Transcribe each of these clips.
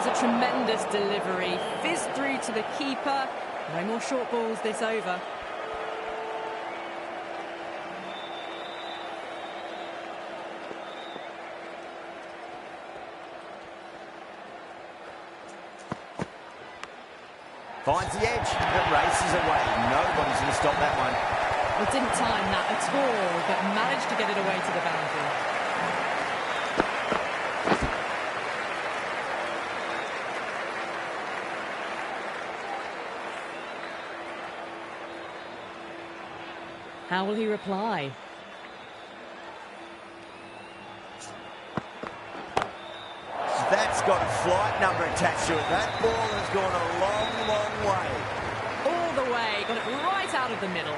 a tremendous delivery. Fizzed through to the keeper. No more short balls this over. Finds the edge, but races away. Nobody's going to stop that one. Well, didn't time that at all, but managed to get it away to the boundary. How will he reply? That's got a flight number attached to it. That ball has gone a long, long way. All the way, got it right out of the middle.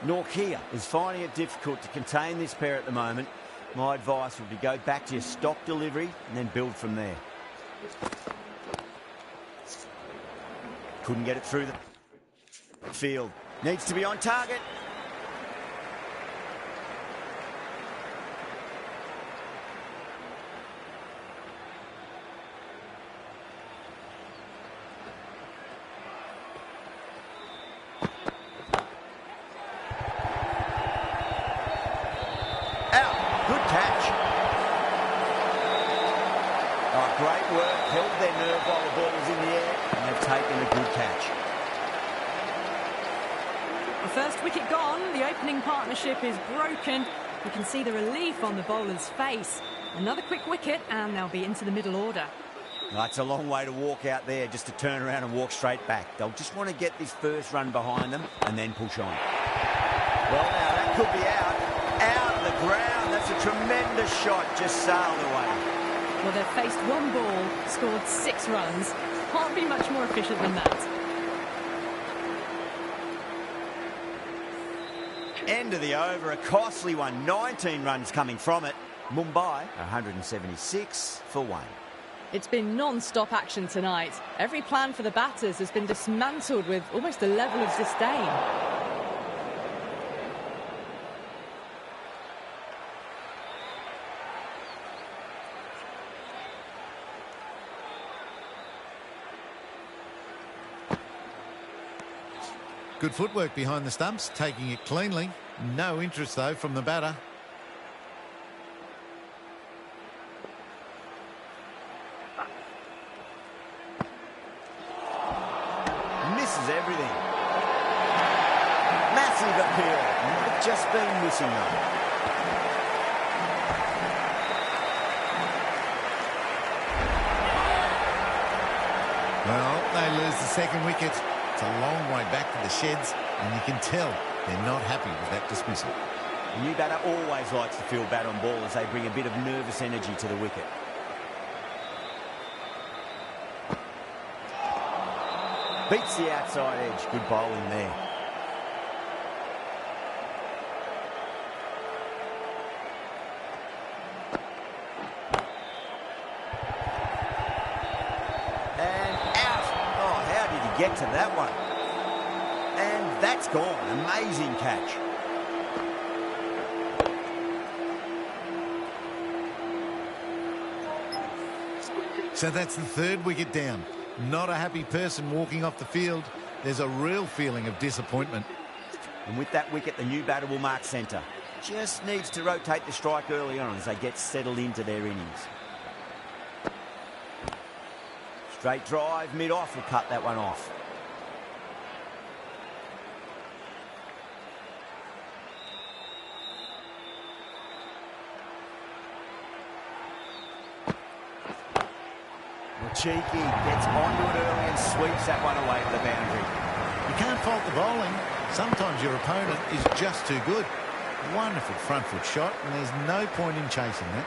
Nortje is finding it difficult to contain this pair at the moment. My advice would be go back to your stock delivery and then build from there. Couldn't get it through the field. Needs to be on target. Out. Good catch. Oh, great work. Held their nerve while the ball was in the air, and they've taken a good catch. The first wicket gone, the opening partnership is broken. You can see the relief on the bowler's face. Another quick wicket and they'll be into the middle order. It's a long way to walk out there just to turn around and walk straight back. They'll just want to get this first run behind them and then push on. Well, now that could be out. Out of the ground. That's a tremendous shot. Just sailed away. Well, they've faced one ball, scored 6 runs. Can't be much more efficient than that. End of the over, a costly one. 19 runs coming from it. Mumbai, 176 for 1. It's been non-stop action tonight. Every plan for the batters has been dismantled with almost a level of disdain. Good footwork behind the stumps, taking it cleanly. No interest, though, from the batter. Misses everything. Massive appeal. Might just been missing though. Well, they lose the second wicket. It's a long way back to the sheds, and you can tell they're not happy with that dismissal. The new batter always likes to feel bad on ball as they bring a bit of nervous energy to the wicket. Beats the outside edge. Good bowling there. Get to that one. And that's gone. Amazing catch. So that's the third wicket down. Not a happy person walking off the field. There's a real feeling of disappointment. And with that wicket, the new batter will mark centre. Just needs to rotate the strike early on as they get settled into their innings. Straight drive, mid-off will cut that one off. Well, Cheeky gets onto it early and sweeps that one away to the boundary. You can't fault the bowling. Sometimes your opponent is just too good. Wonderful front foot shot, and there's no point in chasing that.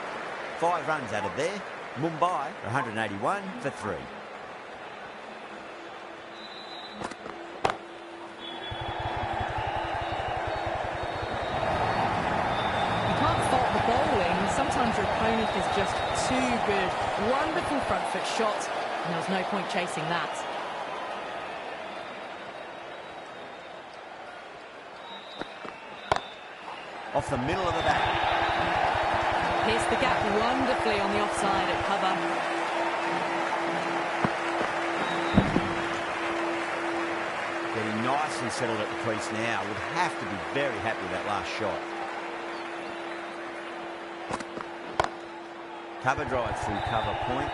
5 runs out of there. Mumbai, 181 for 3. Sometimes your opponent is just too good. Wonderful front foot shot, and there's no point chasing that. off the middle of the bat. Pierced the gap wonderfully on the offside at cover. Getting nicely settled at the crease now. Would have to be very happy with that last shot. Cover drive through cover point.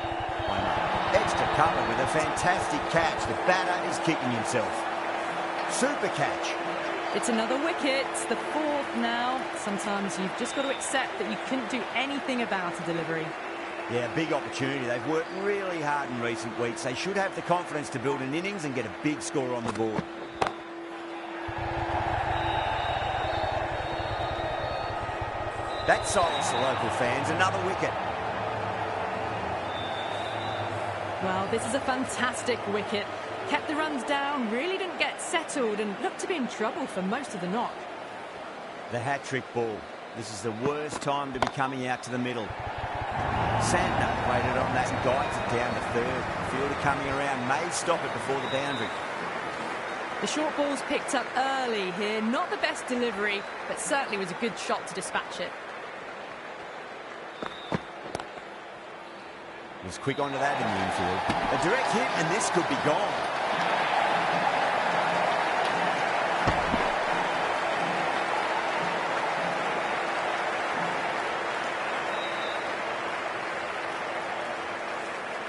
Edge to cover with a fantastic catch. The batter is kicking himself. Super catch. It's another wicket, the fourth now. Sometimes you've just got to accept that you couldn't do anything about a delivery. Yeah, big opportunity. They've worked really hard in recent weeks. They should have the confidence to build an innings and get a big score on the board. That silenced the local fans. Another wicket. Well, this is a fantastic wicket. Kept the runs down, really didn't get settled and looked to be in trouble for most of the knock. The hat-trick ball. This is the worst time to be coming out to the middle. Santner waited on that and guides it down to third. Fielder coming around may stop it before the boundary. The short ball's picked up early here. Not the best delivery, but certainly was a good shot to dispatch it. He was quick onto that in the infield. A direct hit and this could be gone.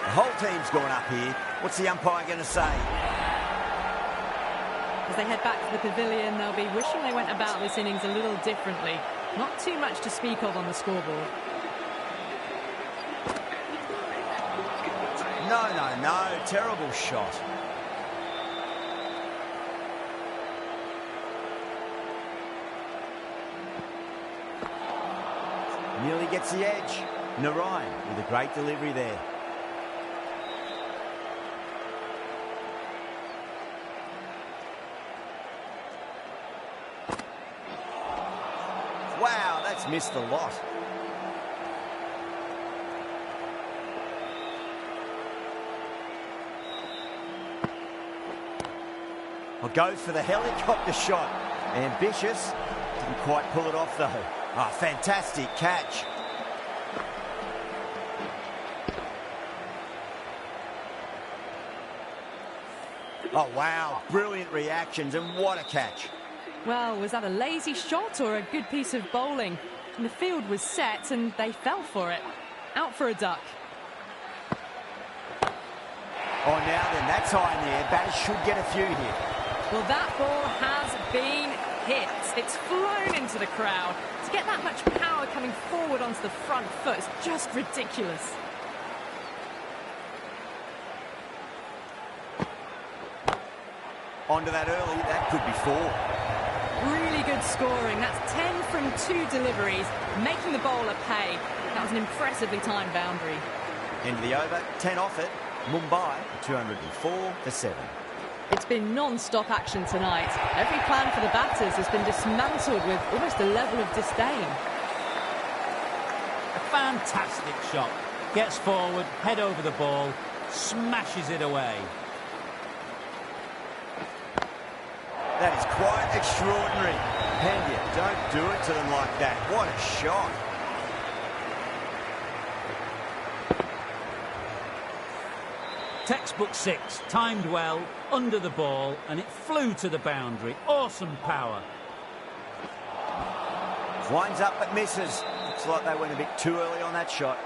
The whole team's gone up here. What's the umpire going to say? As they head back to the pavilion, they'll be wishing they went about this innings a little differently. Not too much to speak of on the scoreboard. No. Terrible shot. Nearly gets the edge. Narayan with a great delivery there. Wow, that's missed a lot. Well, goes for the helicopter shot. Ambitious. Didn't quite pull it off, though. Oh, fantastic catch. Oh, wow. Brilliant reactions, and what a catch. Well, was that a lazy shot or a good piece of bowling? And the field was set and they fell for it. Out for a duck. Oh, now then, that's high in the air. Batters should get a few here. Well, that ball has been hit. It's flown into the crowd. To get that much power coming forward onto the front foot is just ridiculous. Onto that early, that could be 4. Really good scoring. That's 10 from 2 deliveries, making the bowler pay. That was an impressively timed boundary. End of the over, 10 off it. Mumbai, 204 for 7. It's been non-stop action tonight. Every plan for the batters has been dismantled with almost a level of disdain. A fantastic shot. Gets forward, head over the ball, smashes it away. That is quite extraordinary. Pandya, don't do it to them like that. What a shot. Textbook 6, timed well, under the ball, and it flew to the boundary. Awesome power. Winds up but misses. Looks like they went a bit too early on that shot.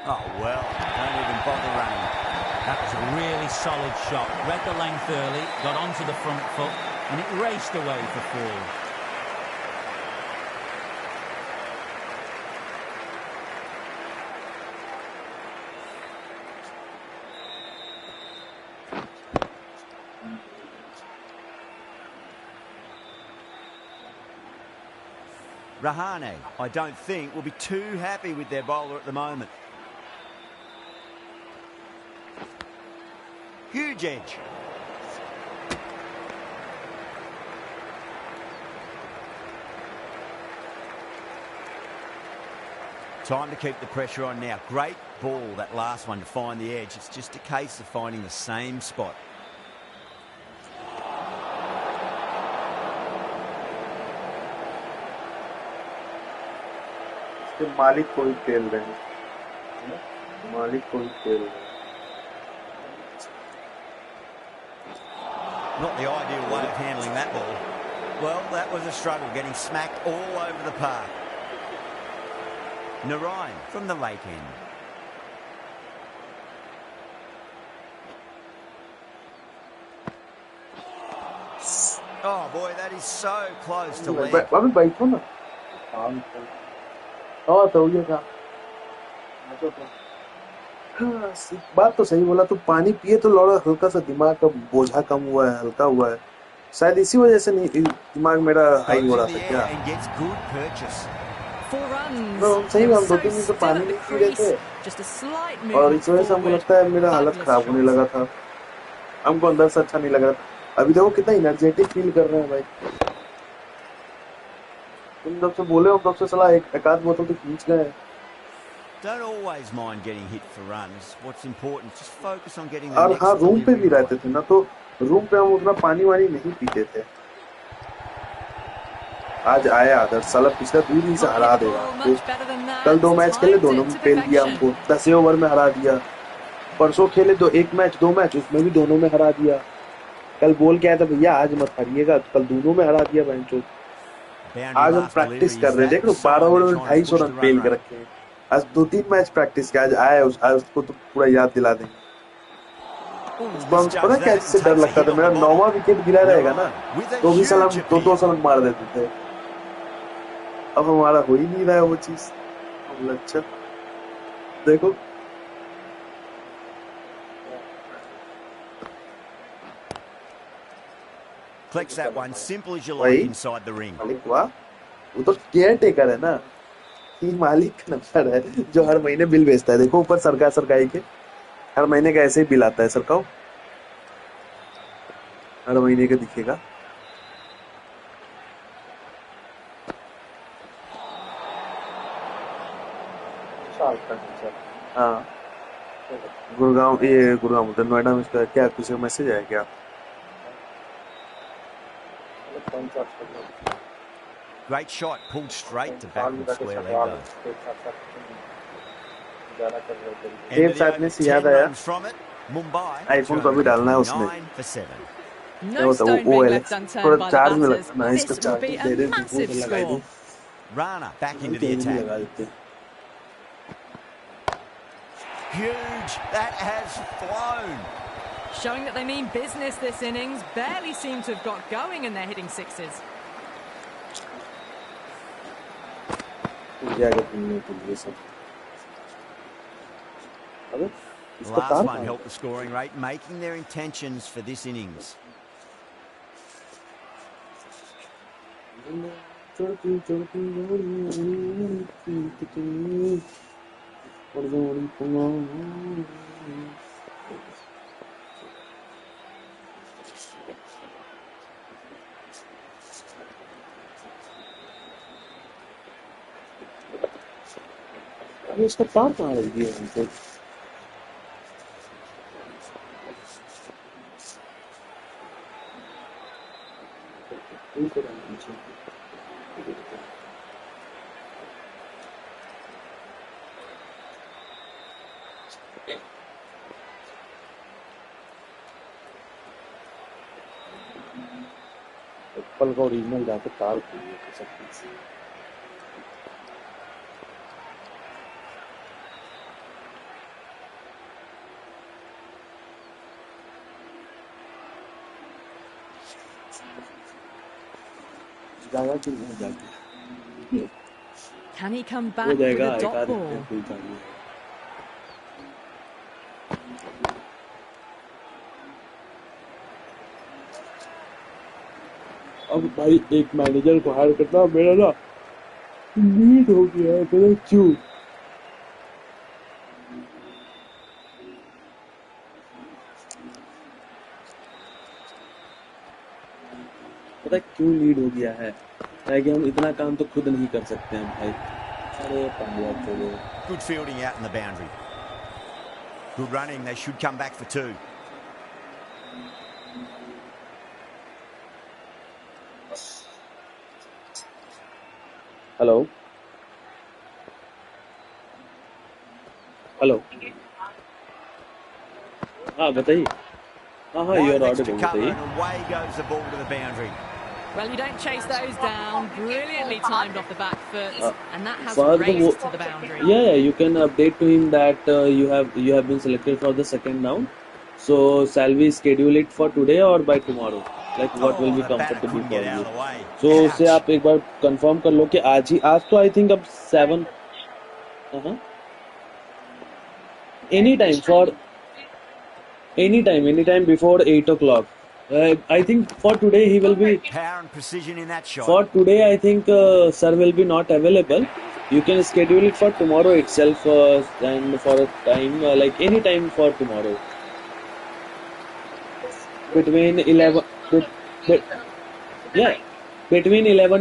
Oh, well, don't even bother running. That was a really solid shot. Read the length early, got onto the front foot, and it raced away for 4. Rahane, I don't think, will be too happy with their bowler at the moment. Huge edge. Time to keep the pressure on now. Great ball, that last one, to find the edge. It's just a case of finding the same spot. मालिक को ही खेल रहे हैं, मालिक को ही खेल रहे हैं. Not the ideal way of handling that ball. Well, that was a struggle, getting smacked all over the park. Narayan from the late end. Oh boy, that is so close to leg. अभी बैठो ना. हाँ तो ये क्या? हाँ, बात तो सही बोला. तो पानी पिए तो लौड़ा, हल्का सा दिमाग का बोझा कम हुआ है, हल्का हुआ है. शायद इसी वजह से नहीं दिमाग मेरा हाई हो रहा था क्या? सही में हम 2-3 दिन से पानी नहीं पी रहे थे और इस वजह से हमको लगता है मेरा हालत खराब होने लगा था. हमको अंदर से अच्छा नहीं लग रहा था. अभी देखो कितना एनर्जेटिक फील कर रहे हैं भाई. तुम जब से बोले हो तब से सलाह एक आध बोतल तो खींच गए. Don't always mind getting hit for runs. What's important, just focus on getting the और next हाँ, रूम पे भी delivery. रहते थे ना, तो रूम पे हम उतना पानी वानी नहीं पीते थे. आज आया अगर साला पिछला 2 दिन से हरा देगा. तो कल 2 मैच खेले, दोनों में फेल दिया हमको. 10 ओवर में हरा दिया. परसों खेले 1 मैच 2 मैच, उसमें भी दोनों में हरा दिया. कल बोल के आया था भैया आज मत हारिएगा, कल दोनों में हरा दिया बहनचोद. आज हम प्रैक्टिस कर रहे हैं. देख लो 12 ओवर में 250 रन फेल कर रखे हैं. आज 2-3 मैच प्रैक्टिस किया. आज आया उसको तो पूरा याद दिला देंगे. उसको हम पता क्या इससे डर लगता था. मेरा 9वां विकेट गिरा रहेगा ना, तो भी साला हम 2-2 रन मार देते थे. अब हमारा हो ही नहीं रहा है वो चीज. अच्छा देखो Flex that one, simple as you like inside the ring. मालिक वाह, वो तो केयर टेकर है ना. ये मालिक का नंबर है जो हर महीने बिल भेजता है. देखो ऊपर सरकाई के हर महीने का ऐसे ही बिल आता है. सरकाओ हर महीने का दिखेगा. हाँ गुड़गांव, ये गुड़गांव उधर नोएडा में इसका क्या कुछ मैसेज आया क्या? Great shot, pulled straight to backward square leg though. देव साथ में से याद आया, from it, Mumbai. आईफोन तो अभी डालना है उसमें. 9 for 7. No stone being left unturned by the batters. This will be a massive score. Rana back into the attack. Huge, that has flown. Showing that they mean business this innings. Barely seem to have got going and they're hitting sixes. Last one helped the scoring rate, making their intentions for this innings. इसका तार कहाँ रख दिया हमको? Apple का original जाकर तार खोलिए सब कुछ. Can he come back with a dot ball? अब भाई एक मैनेजर को हायर करना मेरा ना नीड हो गया है. पता क्यों? पता क्यों लीड हो गया है? ताकि हम इतना काम तो खुद नहीं कर सकते हैं भाई. Good fielding out in the boundary. Good running. They should come back for 2. Hello. Hello. हाँ बताइए. हाँ you're audible. बताइए. Away goes the ball to the boundary. Well, you don't chase those down. Brilliantly timed off the back foot, and that has raced to the boundary. Yeah, you can update to him that you have been selected for the second round. So shall we schedule it for today or by tomorrow? Like what will be comfortable for you? So उससे आप एक बार confirm कर लो कि आज तो I think अब 7. Anytime before 8 o'clock. I think for today he will be power and precision in that shot. For today I think sir will be not available. You can schedule it for tomorrow itself and for a time like any time for tomorrow between 11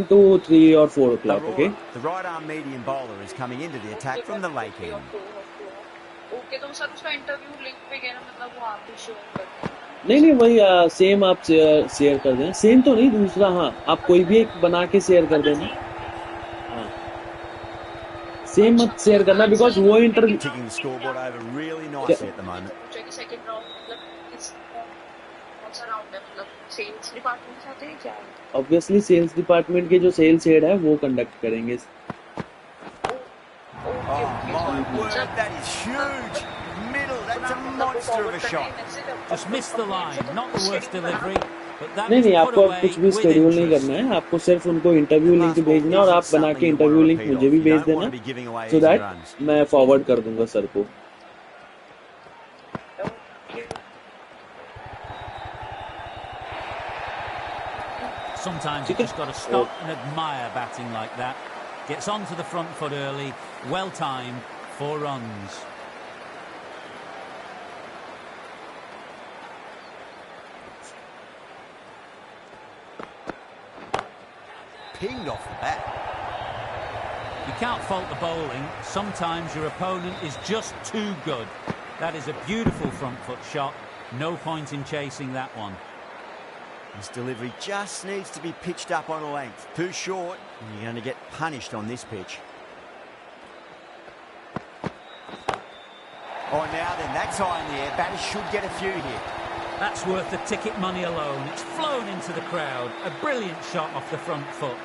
to 3 or 4 o'clock. Okay. The right arm medium bowler is coming into the attack from the lake end. Okay, तो sir उसका interview link वगैरह मतलब वो आप भी share कर दें. नहीं वही सेम आप शेयर कर देना. सेम तो नहीं, दूसरा. हाँ, आप कोई भी एक बना के शेयर कर देना. हाँ, सेम मत शेयर करना बिकॉज वो इंटरव्यू ऑब्वियसली सेल्स डिपार्टमेंट के जो सेल्स हेड है वो कंडक्ट करेंगे. That is huge. Middle, that's a monster of a shot. Just missed the line, not the worst delivery. नहीं आपको अब कुछ भी शेड्यूल नहीं करना है. आपको सिर्फ उनको इंटरव्यू लिंक भेजना और आप बना के इंटरव्यू लिंक मुझे भी भेज देना सो दैट मैं फॉरवर्ड कर दूंगा सर को. Sometimes you just got to stop and admire batting like that. Gets onto the front foot early, well timed, 4 runs. Pinged off the bat. You can't fault the bowling. Sometimes your opponent is just too good. That is a beautiful front foot shot. No point in chasing that one. This delivery just needs to be pitched up on a length. Too short, and you're going to get punished on this pitch. Oh, now then, that's high in the air. Batters should get a few here. That's worth the ticket money alone. It's flown into the crowd. A brilliant shot off the front foot.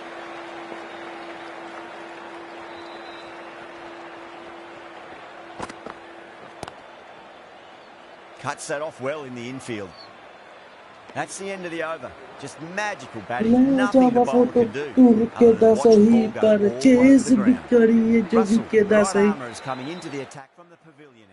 Cuts that off well in the infield. That's the end of the over. Just magical batting. Nothing the bowler can do. Watch the ball go all over the ground. Russell, the right armour is coming into the attack from the pavilion end.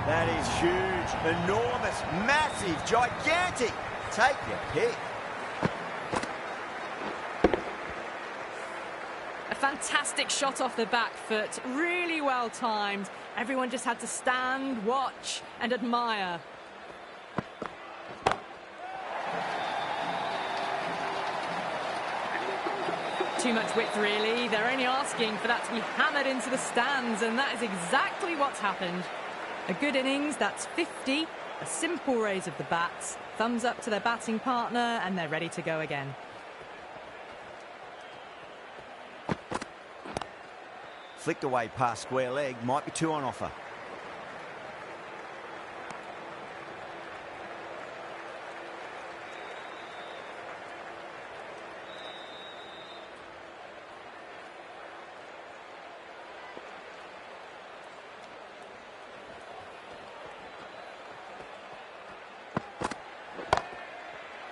That is huge, enormous, massive, gigantic. Take your pick. A fantastic shot off the back foot, really well timed. Everyone just had to stand, watch and admire. Too much width, really. They're only asking for that to be hammered into the stands, and that is exactly what's happened. A good innings, that's 50, a simple raise of the bats, thumbs up to their batting partner, and they're ready to go again. Flicked away past square leg, might be 2 on offer.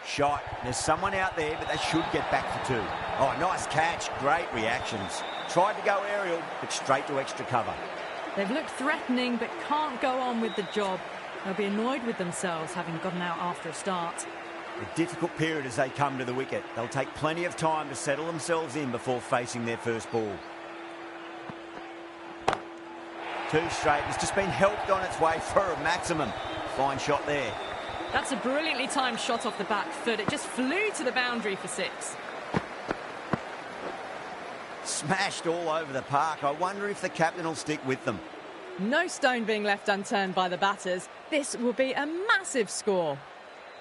Shot. There's someone out there, but they should get back for 2. Oh, nice catch. Great reactions. Tried to go aerial, but straight to extra cover. They've looked threatening, but can't go on with the job. They'll be annoyed with themselves having gotten out after a start. A difficult period as they come to the wicket. They'll take plenty of time to settle themselves in before facing their first ball. Two straight. It's just been helped on its way for a maximum. Fine shot there. That's a brilliantly timed shot off the back foot. It just flew to the boundary for 6. Smashed all over the park. I wonder if the captain will stick with them. No stone being left unturned by the batters. This will be a massive score.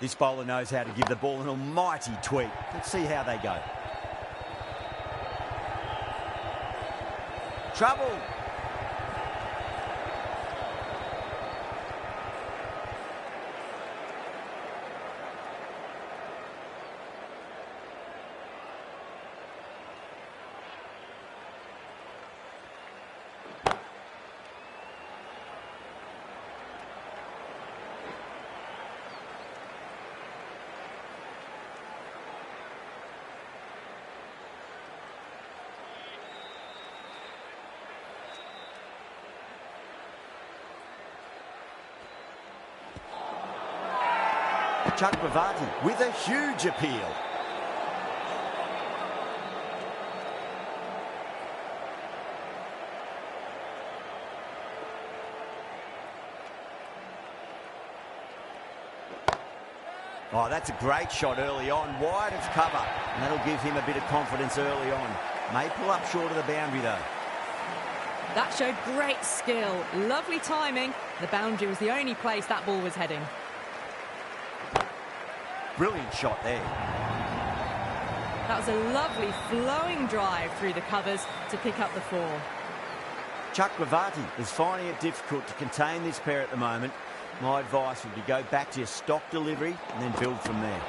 This bowler knows how to give the ball an almighty tweak. Let's see how they go. Trouble. Chakravarti with a huge appeal. Oh, that's a great shot early on, wide of cover, and that'll give him a bit of confidence early on. May pull up short of the boundary though. That showed great skill, lovely timing. The boundary was the only place that ball was heading. Brilliant shot there. That was a lovely flowing drive through the covers to pick up the 4. Chakravarti is finding it difficult to contain this pair at the moment. My advice would be go back to your stock delivery and then build from there.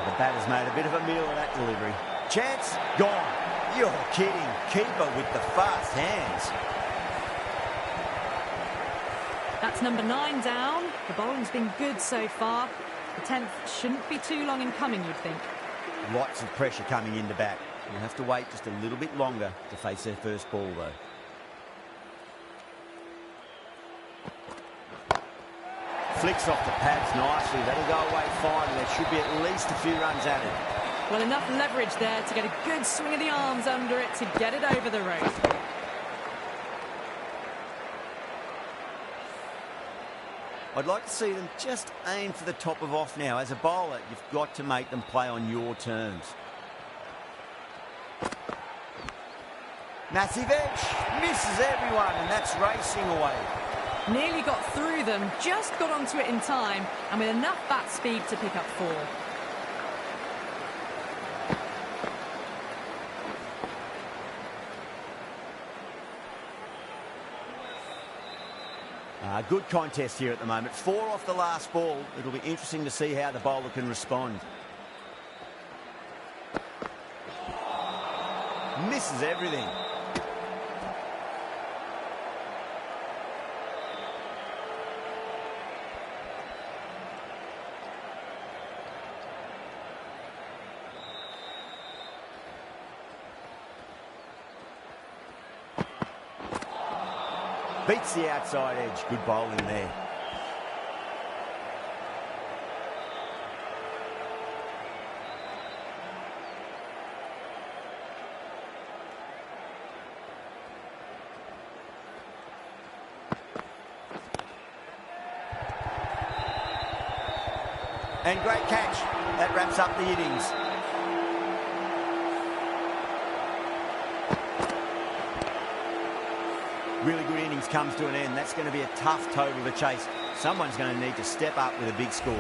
The batter's made a bit of a meal of that delivery. Chance gone. You're kidding. Keeper with the fast hands. That's number 9 down. The bowling's been good so far. The 10th shouldn't be too long in coming, you'd think. Lots of pressure coming into bat. You'll have to wait just a little bit longer to face their first ball, though. Flicks off the pads nicely. That'll go away fine. There should be at least a few runs added. Well, enough leverage there to get a good swing of the arms under it to get it over the rope. I'd like to see them just aim for the top of off now. As a bowler, you've got to make them play on your terms. Massive edge, misses everyone, and that's racing away. Nearly got through them, just got onto it in time, and with enough bat speed to pick up 4. Good contest here at the moment. 4 off the last ball. It'll be interesting to see how the bowler can respond. Misses everything. Beats the outside edge. Good bowling there. And great catch. That wraps up the innings. Really good innings comes to an end. That's going to be a tough total to chase. Someone's going to need to step up with a big score.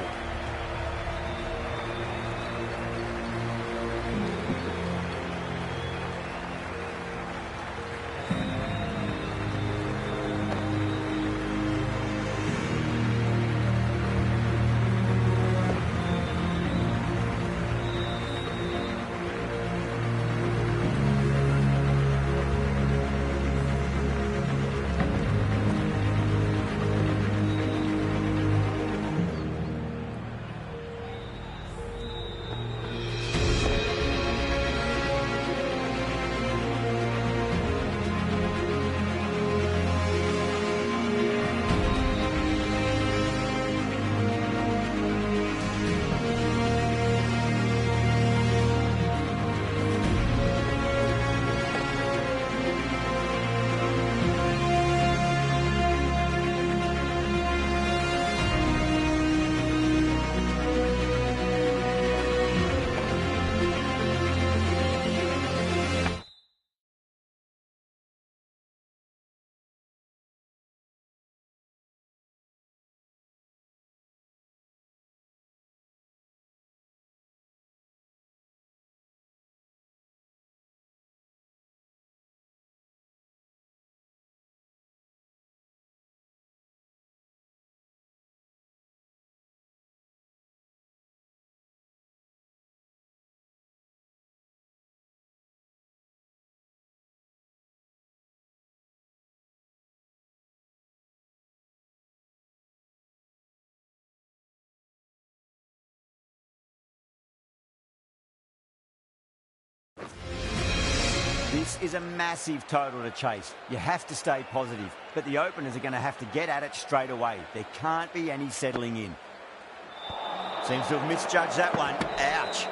This is a massive total to chase. You have to stay positive, but the openers are going to have to get at it straight away. There can't be any settling in. Seems to have misjudged that one. Ouch.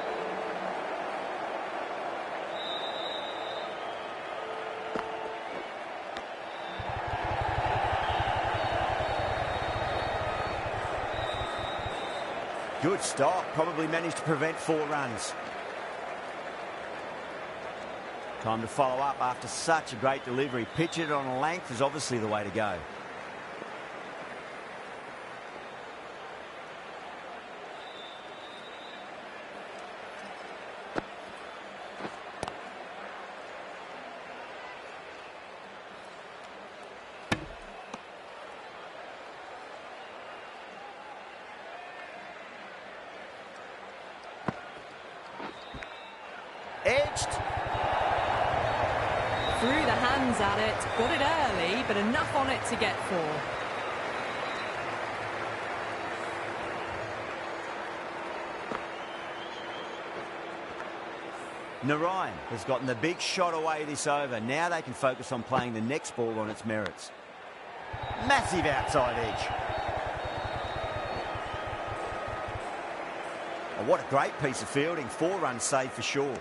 Good stop. Probably managed to prevent 4 runs. Time to follow up after such a great delivery. Pitch it on a length is obviously the way to go. Edged. Threw the hands at it, got it early, but enough on it to get 4. Narayan has gotten the big shot away this over. Now they can focus on playing the next ball on its merits. Massive outside edge. Oh, what a great piece of fielding. 4 runs saved for sure.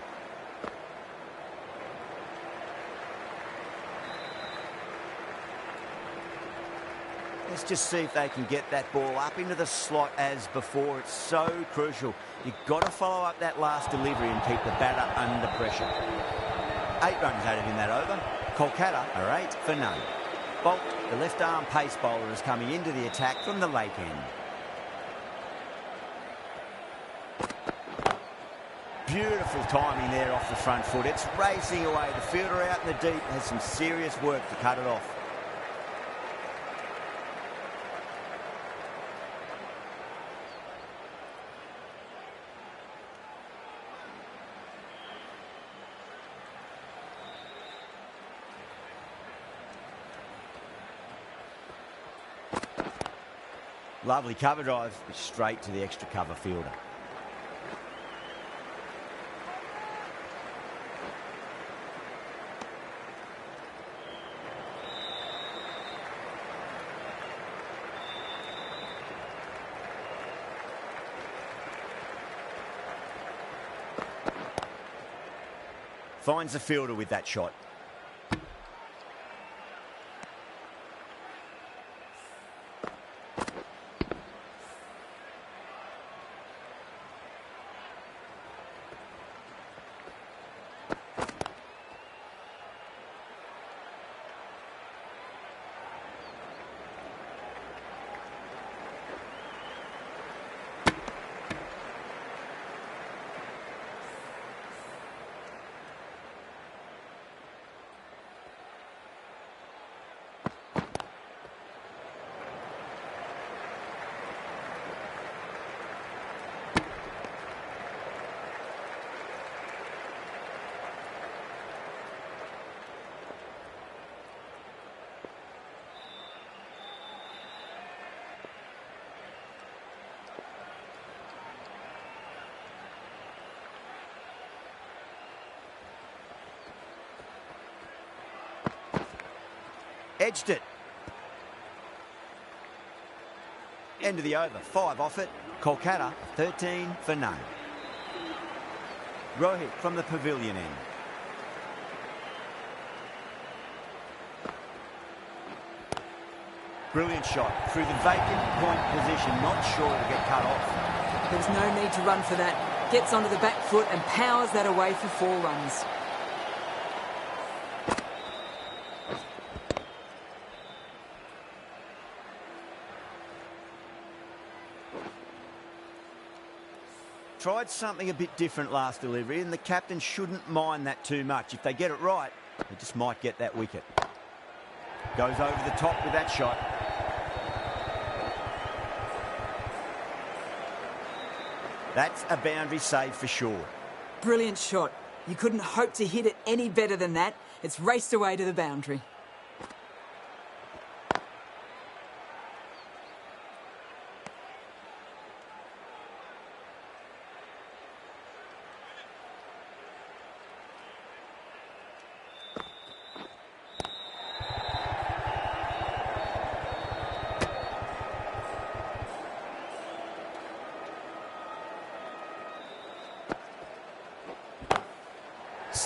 Let's just see if they can get that ball up into the slot as before. It's so crucial. You've got to follow up that last delivery and keep the batter under pressure. 8 runs added in that over. Kolkata are 8 for none. Bolt, the left-arm pace bowler, is coming into the attack from the lake end. Beautiful timing there off the front foot. It's racing away. The fielder out in the deep has some serious work to cut it off. Lovely cover drive, straight to the extra cover fielder. Finds the fielder with that shot. Edged it. End of the over. 5 off it. Kolkata, 13 for none. Rohit from the pavilion end. Brilliant shot through the vacant point position. Not sure to get cut off. There's no need to run for that. Gets onto the back foot and powers that away for 4 runs. Tried something a bit different last delivery, and the captain shouldn't mind that too much. If they get it right, they just might get that wicket. Goes over the top with that shot. That's a boundary save for sure. Brilliant shot. You couldn't hope to hit it any better than that. It's raced away to the boundary.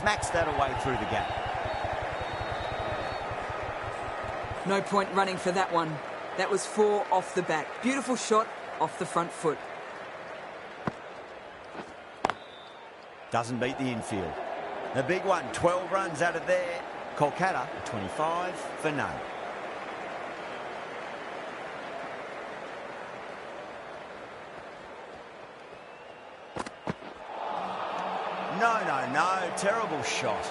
smacks that away through the gap. No point running for that one. That was 4 off the bat. Beautiful shot off the front foot. Doesn't beat the infield. The big one, 12 runs out of there. Kolkata, 25 for none. No, terrible shot.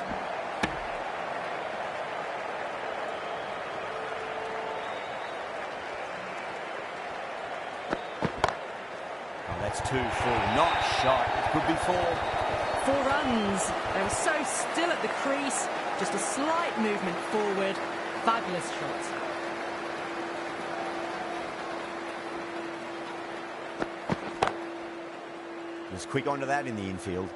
Oh, that's 2 full. Nice shot. It could be 4. 4 runs. They were so still at the crease. Just a slight movement forward. Fabulous shot. Was quick onto that in the infield.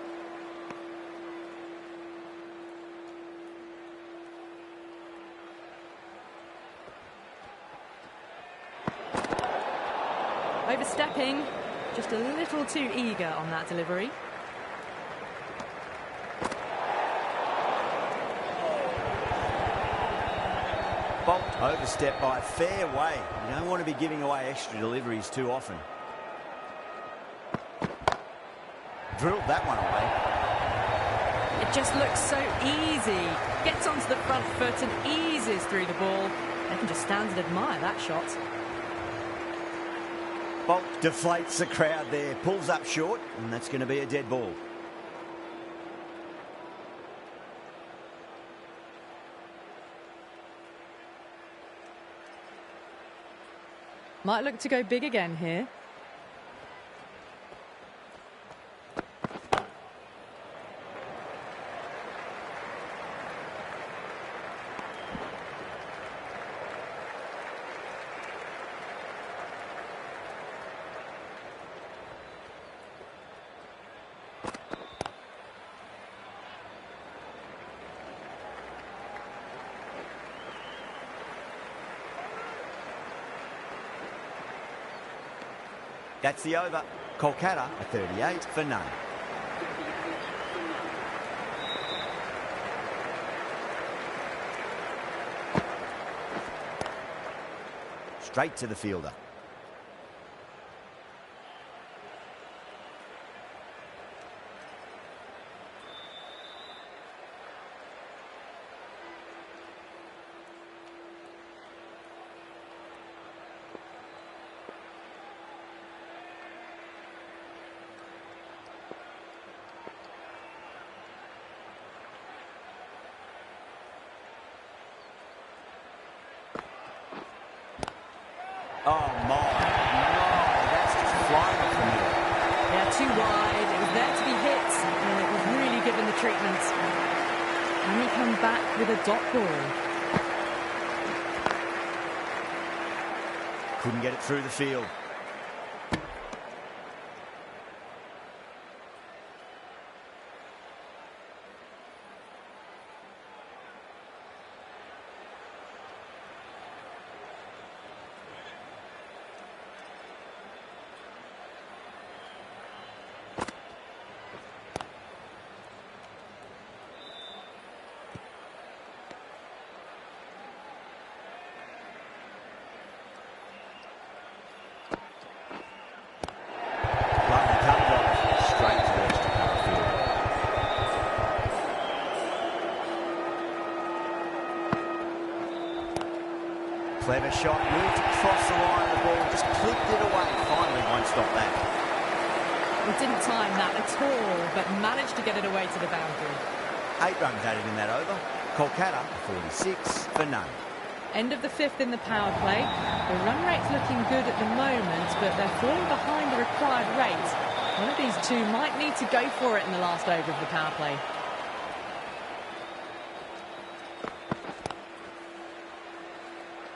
Overstepping, just a little too eager on that delivery. Bolt overstepped by a fair way. You don't want to be giving away extra deliveries too often. Drilled that one away. It just looks so easy. Gets onto the front foot and eases through the ball. They can just stand and admire that shot. Bolt deflates the crowd there, pulls up short, and that's going to be a dead ball. Might look to go big again here. That's the over. Kolkata, a 38 for none. Straight to the fielder. Oh, my. That's just flying from here. Yeah, too wide. It was there to be hit, and it was really given the treatment. And he come back with a dot ball. Couldn't get it through the field. Clever shot, moved across the line of the ball, just clipped it away. Finally won't stop that. He didn't time that at all, but managed to get it away to the boundary. 8 runs added in that over. Kolkata, 46 for none. End of the 5th in the power play. The run rate's looking good at the moment, but they're falling behind the required rate. One of these two might need to go for it in the last over of the power play.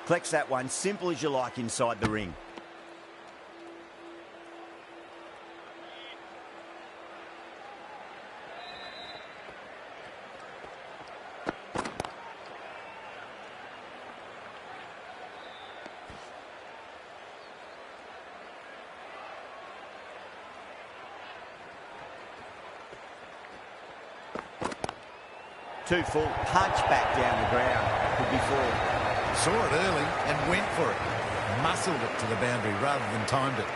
Collects that one, simple as you like inside the ring. Too full. Punch back down the ground. Could be four. Saw it early and went for it. Muscled it to the boundary rather than timed it.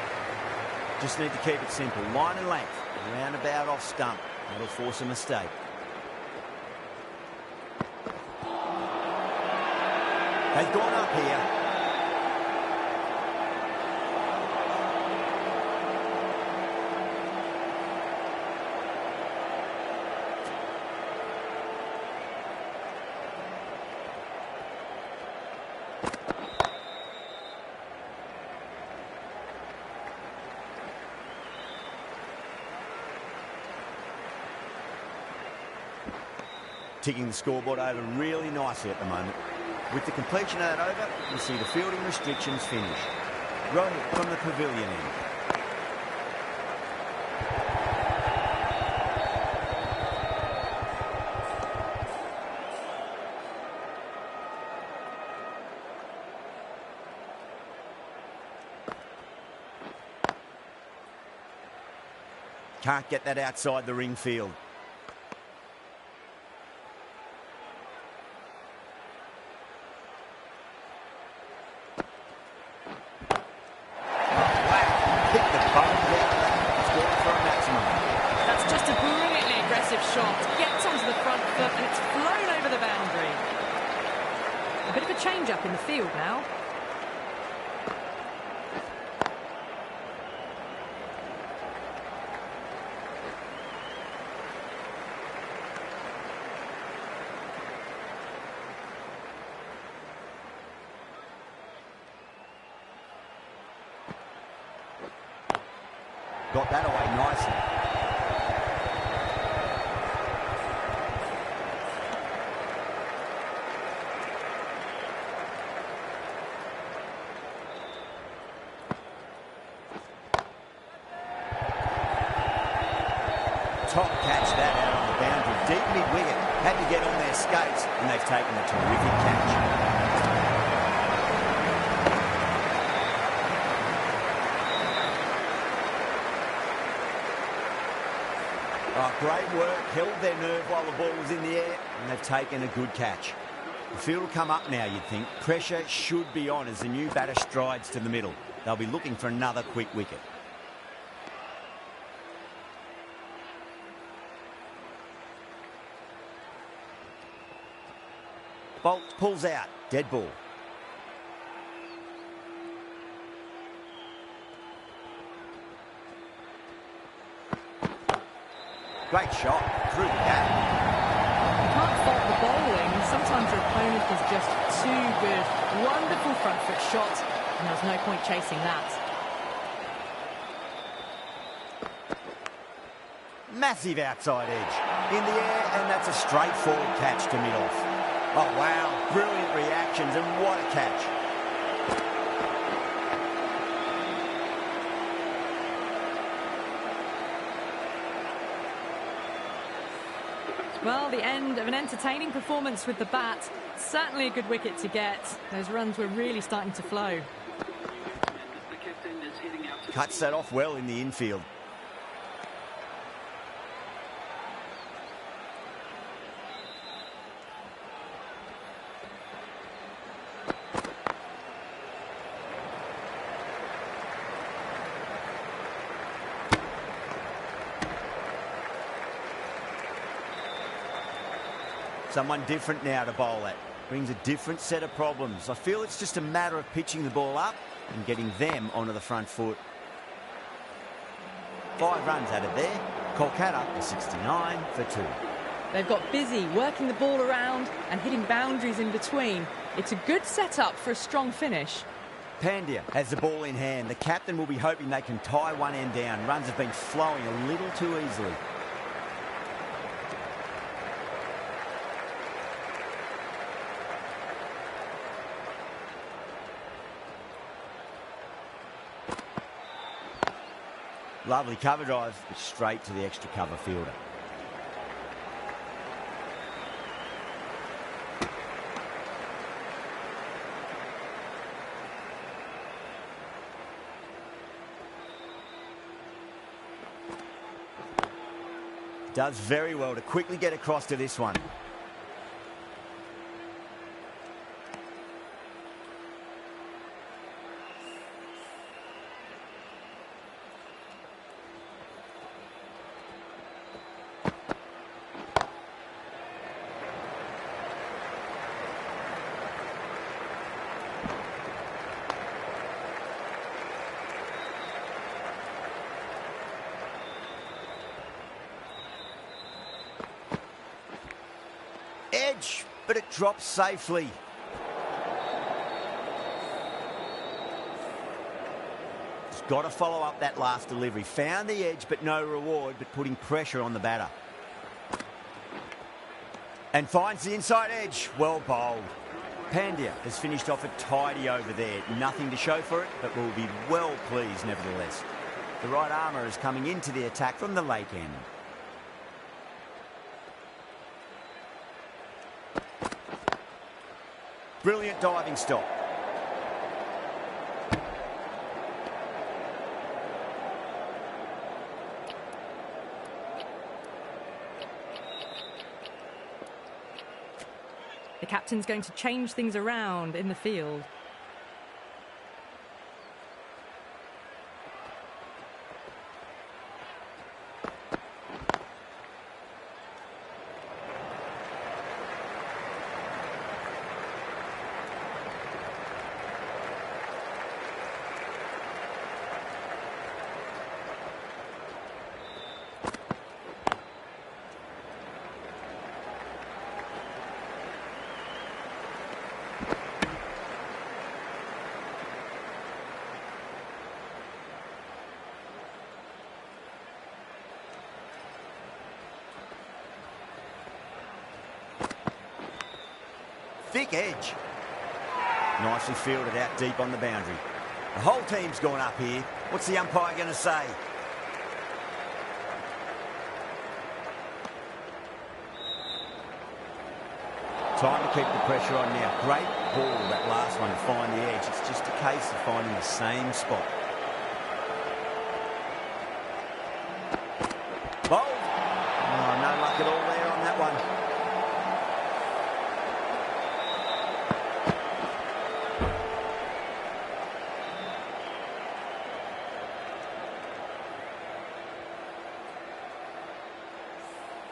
Just need to keep it simple. Line and length. Roundabout off stump. That'll force a mistake. They've gone up here. Ticking the scoreboard over really nicely at the moment. With the completion of that over, we see the fielding restrictions finish. Rohit from the pavilion end. Can't get that outside the ring field. Change-up in the field now. Got that away nicely. Top catch that out on the boundary. Deep mid-wicket. Had to get on their skates, and they've taken a terrific catch. Oh, great work. Held their nerve while the ball was in the air, and they've taken a good catch. The field will come up now, you'd think. Pressure should be on as the new batter strides to the middle. They'll be looking for another quick wicket. Bolt pulls out. Dead ball. Great shot. Through the gap. You can't fault the bowling. Sometimes your opponent is just too good. Wonderful front foot shot. And there's no point chasing that. Massive outside edge. In the air, and that's a straightforward catch to mid-off. Oh, wow. Brilliant reactions, and what a catch. Well, the end of an entertaining performance with the bat. Certainly a good wicket to get. Those runs were really starting to flow. Cuts that off well in the infield. Someone different now to bowl at. Brings a different set of problems. I feel it's just a matter of pitching the ball up and getting them onto the front foot. 5 runs added there. Kolkata are 69 for 2. They've got busy working the ball around and hitting boundaries in between. It's a good setup for a strong finish. Pandya has the ball in hand. The captain will be hoping they can tie one end down. Runs have been flowing a little too easily. Lovely cover drive, straight to the extra cover fielder. Does very well to quickly get across to this one. edge, but it drops safely. He's got to follow up that last delivery. Found the edge, but no reward, but putting pressure on the batter. And finds the inside edge. Well bowled. Pandya has finished off a tidy over there. Nothing to show for it, but will be well pleased nevertheless. The right armour is coming into the attack from the lake end. Brilliant diving stop. The captain's going to change things around in the field. Thick edge. Nicely fielded out deep on the boundary. The whole team's gone up here. What's the umpire going to say? Time to keep the pressure on now. Great ball, that last one, to find the edge. It's just a case of finding the same spot. Bowled. Oh, no luck at all there on that one.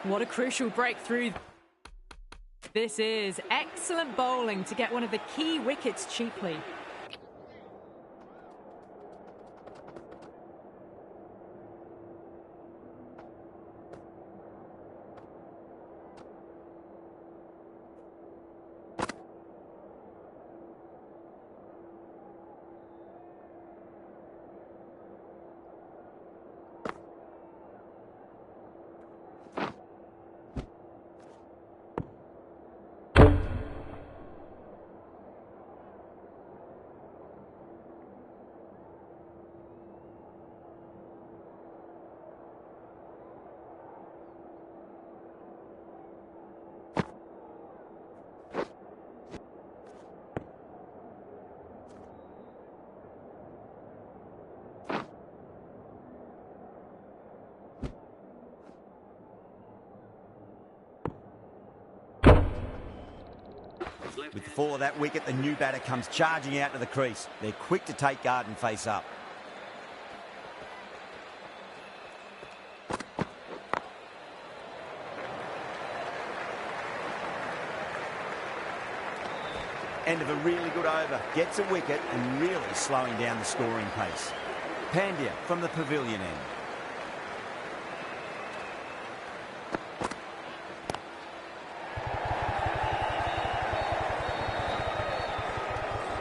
What a crucial breakthrough this is. Excellent bowling to get one of the key wickets cheaply. With the fall of that wicket, the new batter comes charging out to the crease. They're quick to take guard and face up. End of a really good over. Gets a wicket and really slowing down the scoring pace. Pandya from the pavilion end.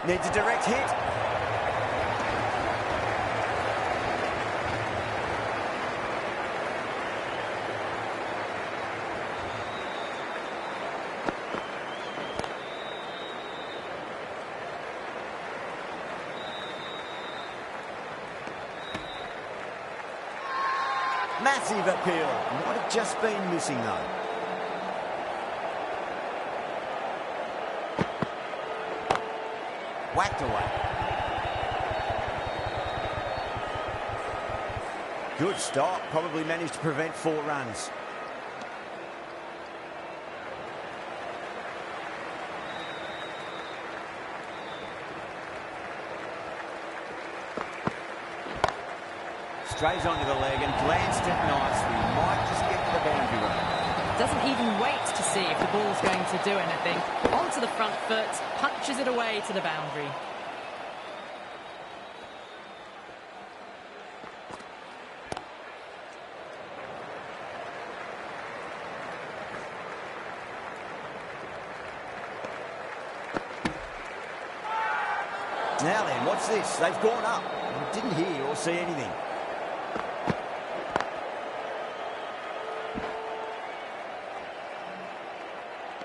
Needs a direct hit. Massive appeal. Might have just been missing though. Whacked away. Good stop. Probably managed to prevent 4 runs. Strays onto the leg and glanced it nicely. Might just get to the boundary line. Doesn't even wait to see if the ball's going to do anything. Onto the front foot, punches it away to the boundary. Now then, what's this? They've gone up. I didn't hear or see anything.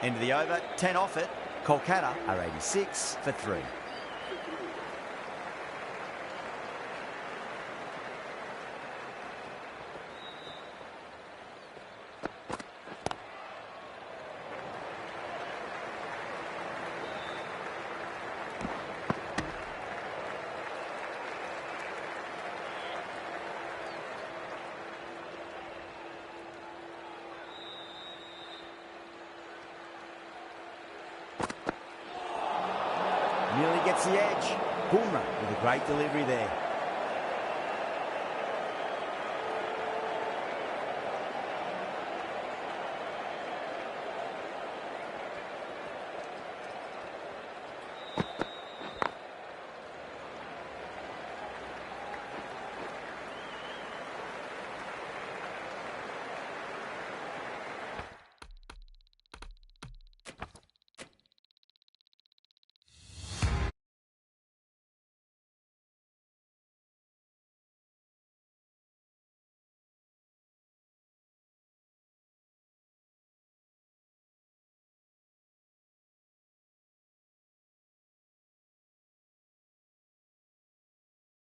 End of the over, 10 off it. Kolkata are 86 for 3. Nearly gets the edge. Boomer with a great delivery there.